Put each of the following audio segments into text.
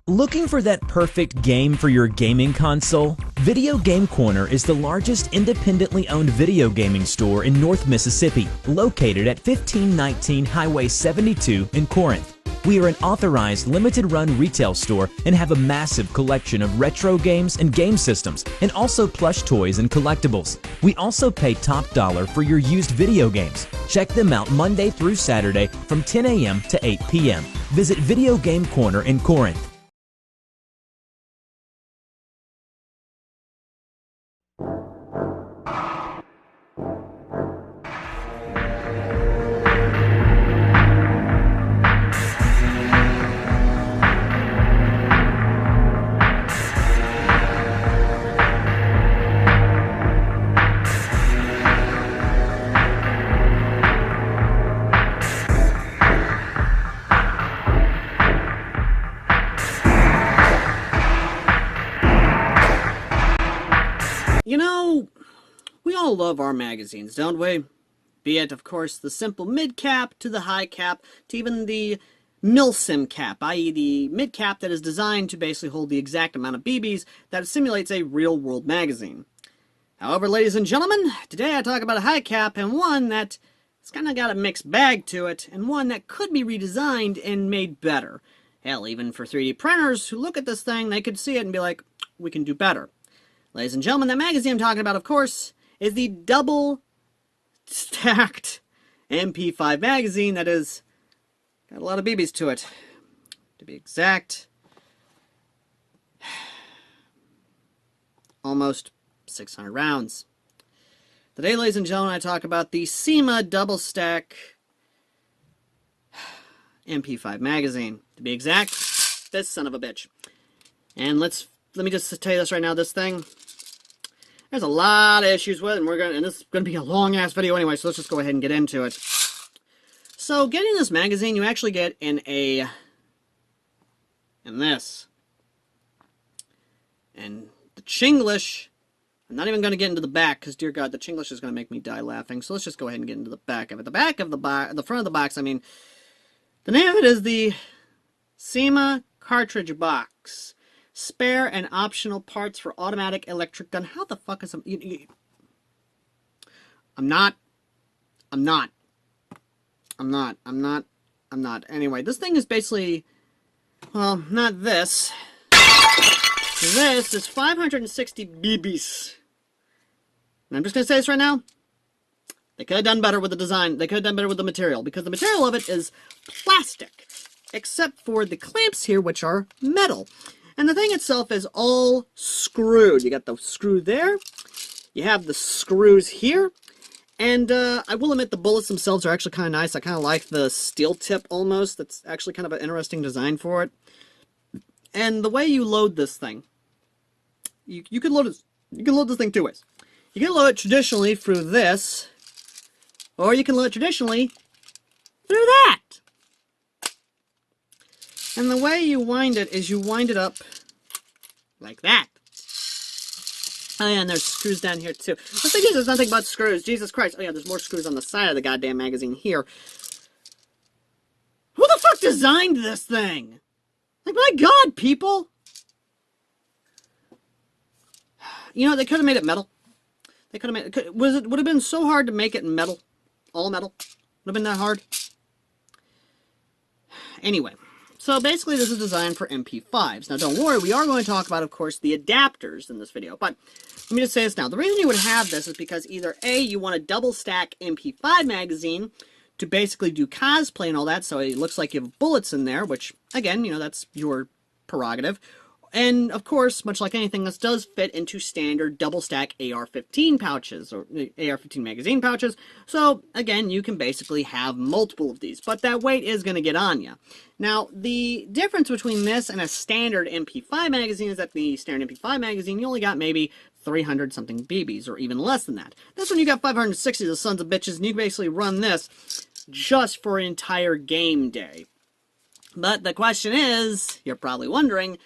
Looking for that perfect game for your gaming console? Video Game Corner is the largest independently owned video gaming store in North Mississippi, located at 1519 Highway 72 in Corinth. We are an authorized limited-run retail store and have a massive collection of retro games and game systems, and also plush toys and collectibles. We also pay top dollar for your used video games. Check them out Monday through Saturday from 10 a.m. to 8 p.m. Visit Video Game Corner in Corinth. You know, we all love our magazines, don't we? Be it, of course, the simple mid-cap to the high-cap to even the milsim cap, i.e. the mid-cap that is designed to basically hold the exact amount of BBs that simulates a real-world magazine. However, ladies and gentlemen, today I talk about a high-cap and one that has kind of got a mixed bag to it, and one that could be redesigned and made better. Hell, even for 3D printers who look at this thing, they could see it and be like, we can do better. Ladies and gentlemen, that magazine I'm talking about, of course, is the double-stacked MP5 magazine that has got a lot of BBs to it. To be exact, almost 600 rounds. Today, ladies and gentlemen, I talk about the CYMA double-stack MP5 magazine. To be exact, this son of a bitch. And let me just tell you this right now, this thing, there's a lot of issues with it, and this is going to be a long-ass video anyway, so let's just go ahead and get into it. So, getting this magazine, you actually get in this. And the Chinglish, I'm not even going to get into the back, because, dear God, the Chinglish is going to make me die laughing, so let's just go ahead and get into the back of it. The back of the front of the box, I mean, the name of it is the CYMA cartridge box. Spare and optional parts for automatic electric gun. How the fuck is I'm not. Anyway, this thing is basically, well, not this. This is 560 BBs. And I'm just going to say this right now. They could have done better with the design. They could have done better with the material, because the material of it is plastic, except for the clamps here, which are metal. And the thing itself is all screwed. You got the screw there. You have the screws here. And I will admit the bullets themselves are actually kind of nice. I kind of like the steel tip almost. That's actually kind of an interesting design for it. And the way you load this thing, you can load this thing two ways. You can load it traditionally through this, or you can load it traditionally through that. And the way you wind it is you wind it up like that. Oh yeah, and there's screws down here too. The thing is, there's nothing but screws. Jesus Christ. Oh yeah, there's more screws on the side of the goddamn magazine here. Who the fuck designed this thing? Like, my God, people. You know, they could have made it metal. They could have made it. Would have been so hard to make it in metal. All metal. Would have been that hard. Anyway. So basically this is designed for MP5s. Now don't worry, we are going to talk about, of course, the adapters in this video. But let me just say this now. The reason you would have this is because either A, you want a double stack MP5 magazine to basically do cosplay and all that, so it looks like you have bullets in there, which, again, you know, that's your prerogative. And, of course, much like anything, this does fit into standard double-stack AR-15 pouches, or AR-15 magazine pouches. So, again, you can basically have multiple of these, but that weight is going to get on you. Now, the difference between this and a standard MP5 magazine is that the standard MP5 magazine, you only got maybe 300-something BBs, or even less than that. This one, you got 560 of the sons of bitches, and you can basically run this just for an entire game day. But the question is, you're probably wondering,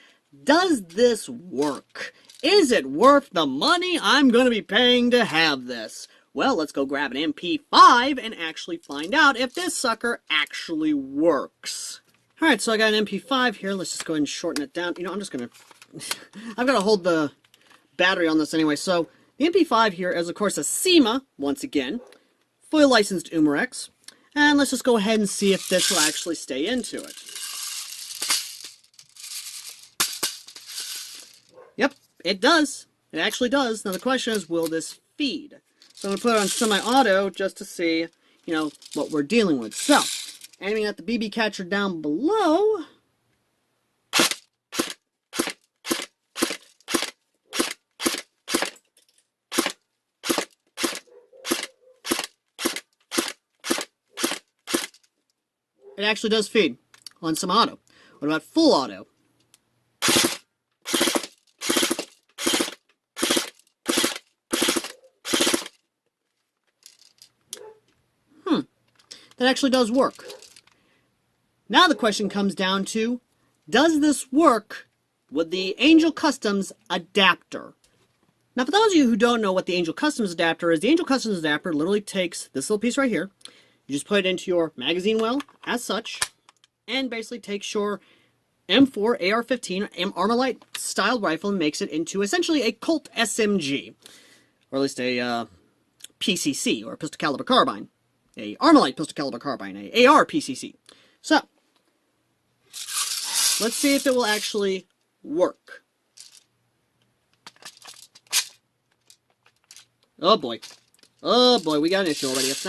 does this work? Is it worth the money I'm going to be paying to have this? Well, let's go grab an MP5 and actually find out if this sucker actually works. Alright, so I got an MP5 here. Let's just go ahead and shorten it down. You know, I'm just going to... I've got to hold the battery on this anyway. So, the MP5 here is, of course, a CYMA, once again. Fully licensed Umarex. And let's just go ahead and see if this will actually stay into it. Yep, it does. It actually does. Now the question is, will this feed? So I'm going to put it on semi-auto just to see, you know, what we're dealing with. So, aiming at the BB catcher down below. It actually does feed on semi-auto. What about full auto? That actually does work. Now the question comes down to, does this work with the Angel Customs adapter? Now for those of you who don't know what the Angel Customs adapter is, the Angel Customs adapter literally takes this little piece right here, you just put it into your magazine well, as such, and basically takes your M4 AR-15 Armalite styled rifle and makes it into essentially a Colt SMG, or at least a PCC, or a pistol caliber carbine. A Armalite pistol caliber carbine, a AR PCC. So, let's see if it will actually work. Oh boy. Oh boy, we got an issue already. It's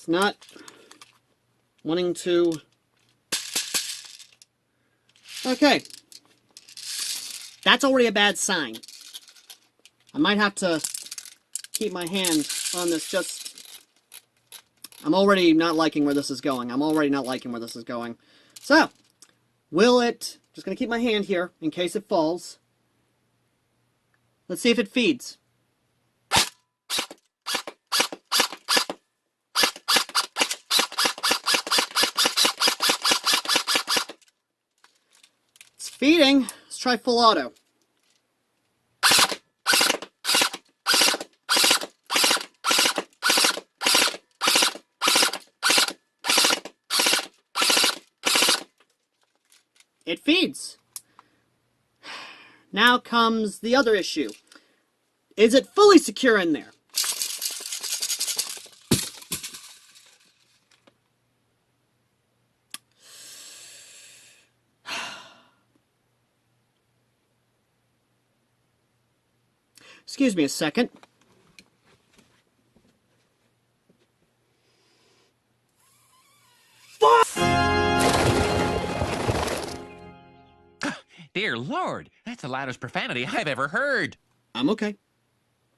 not wanting to... Okay. That's already a bad sign. I might have to keep my hand on this. I'm already not liking where this is going. So, will it... Just going to keep my hand here in case it falls. Let's see if it feeds. It's feeding. Let's try full auto. It feeds. Now comes the other issue. Is it fully secure in there? Excuse me a second. Dear Lord, that's the loudest profanity I've ever heard. I'm okay.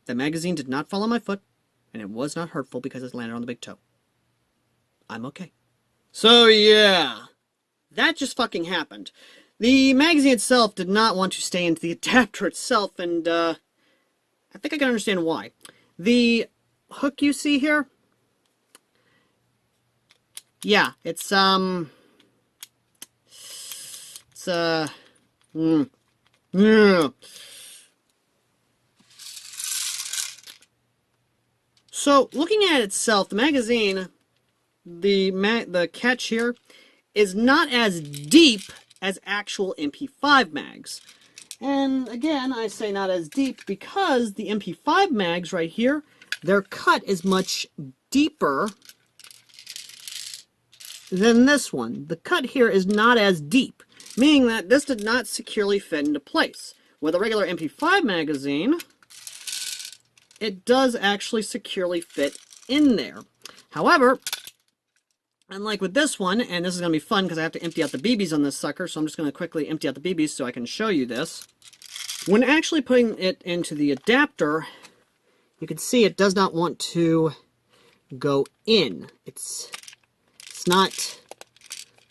The magazine did not fall on my foot, and it was not hurtful because it landed on the big toe. I'm okay. So yeah, that just fucking happened. The magazine itself did not want to stay into the adapter itself, and I think I can understand why. The hook you see here, yeah, it's yeah. So, looking at itself, the magazine, the catch here, is not as deep as actual MP5 mags. And again, I say not as deep because the MP5 mags right here, their cut is much deeper than this one. The cut here is not as deep, meaning that this did not securely fit into place. With a regular MP5 magazine, it does actually securely fit in there. However, unlike with this one, and this is going to be fun because I have to empty out the BBs on this sucker, so I'm just going to quickly empty out the BBs so I can show you this. When actually putting it into the adapter, you can see it does not want to go in. It's not...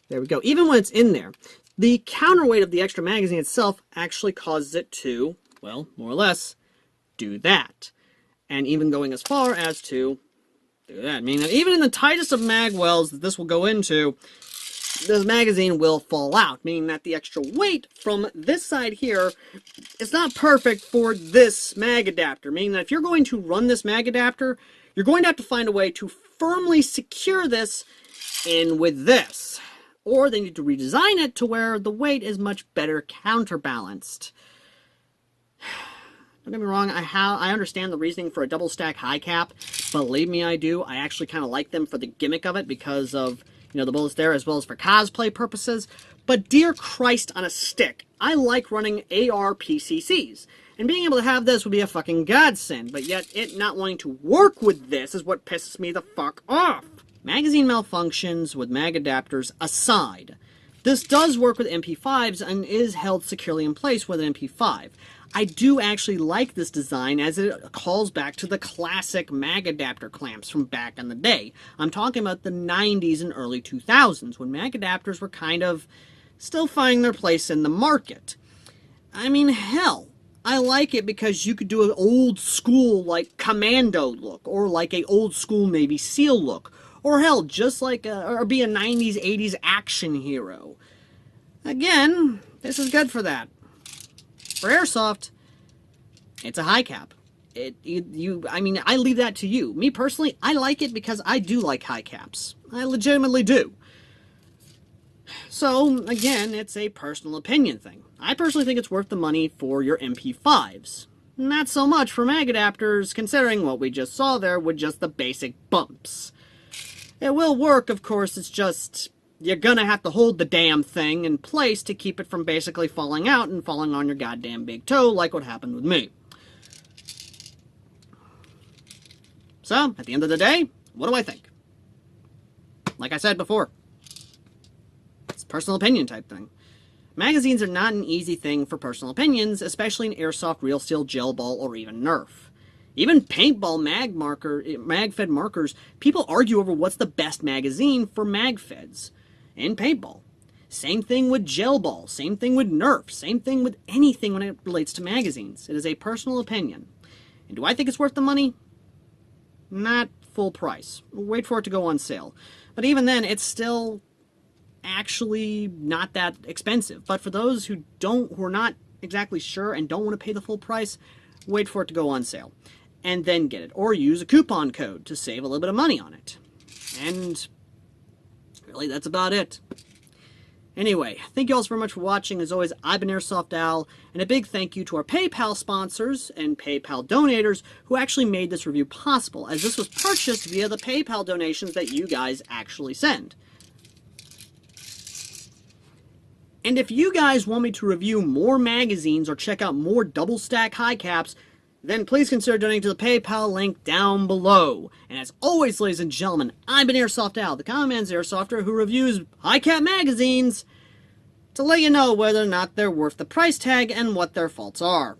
There we go. Even when it's in there, the counterweight of the extra magazine itself actually causes it to, well, more or less, do that. And even going as far as to do that. Meaning that even in the tightest of mag wells that this will go into, this magazine will fall out. Meaning that the extra weight from this side here is not perfect for this mag adapter. Meaning that if you're going to run this mag adapter, you're going to have to find a way to firmly secure this in with this. Or they need to redesign it to where the weight is much better counterbalanced. Don't get me wrong, I understand the reasoning for a double stack high cap. Believe me, I do. I actually kind of like them for the gimmick of it because of, you know, the bullets there, as well as for cosplay purposes. But dear Christ on a stick, I like running AR PCCs. And being able to have this would be a fucking godsend, but yet it not wanting to work with this is what pisses me the fuck off. Magazine malfunctions with mag adapters aside, this does work with MP5s and is held securely in place with an MP5. I do actually like this design as it calls back to the classic mag adapter clamps from back in the day. I'm talking about the 90s and early 2000s when mag adapters were kind of still finding their place in the market. I mean, hell, I like it because you could do an old school like commando look or like a old school Navy SEAL look. Or hell, just like or be a 90s, 80s action hero. Again, this is good for that. For Airsoft, it's a high cap. I mean, I leave that to you. Me personally, I like it because I do like high caps. I legitimately do. So, again, it's a personal opinion thing. I personally think it's worth the money for your MP5s. Not so much for mag adapters, considering what we just saw there with just the basic bumps. It will work, of course, it's just, you're gonna have to hold the damn thing in place to keep it from basically falling out and falling on your goddamn big toe like what happened with me. So, at the end of the day, what do I think? Like I said before, it's a personal opinion type thing. Magazines are not an easy thing for personal opinions, especially in Airsoft, Real Steel, Gel Ball, or even Nerf. Even paintball mag-fed markers, people argue over what's the best magazine for mag-feds in paintball. Same thing with gel ball, same thing with Nerf, same thing with anything when it relates to magazines. It is a personal opinion. And do I think it's worth the money? Not full price. Wait for it to go on sale. But even then, it's still actually not that expensive. But for those who are not exactly sure and don't want to pay the full price, wait for it to go on sale. And then get it. Or use a coupon code to save a little bit of money on it. And really, that's about it. Anyway, thank you all so very much for watching. As always, I've been AirsoftAL, and a big thank you to our PayPal sponsors and PayPal donators who actually made this review possible, as this was purchased via the PayPal donations that you guys actually send. And if you guys want me to review more magazines or check out more double stack high caps, then please consider donating to the PayPal link down below. And as always, ladies and gentlemen, I've been AirsoftAL, the common man's Airsofter who reviews high cap magazines to let you know whether or not they're worth the price tag and what their faults are.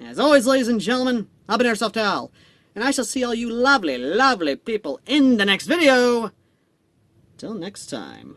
As always, ladies and gentlemen, I've been AirsoftAL, and I shall see all you lovely, lovely people in the next video. Till next time.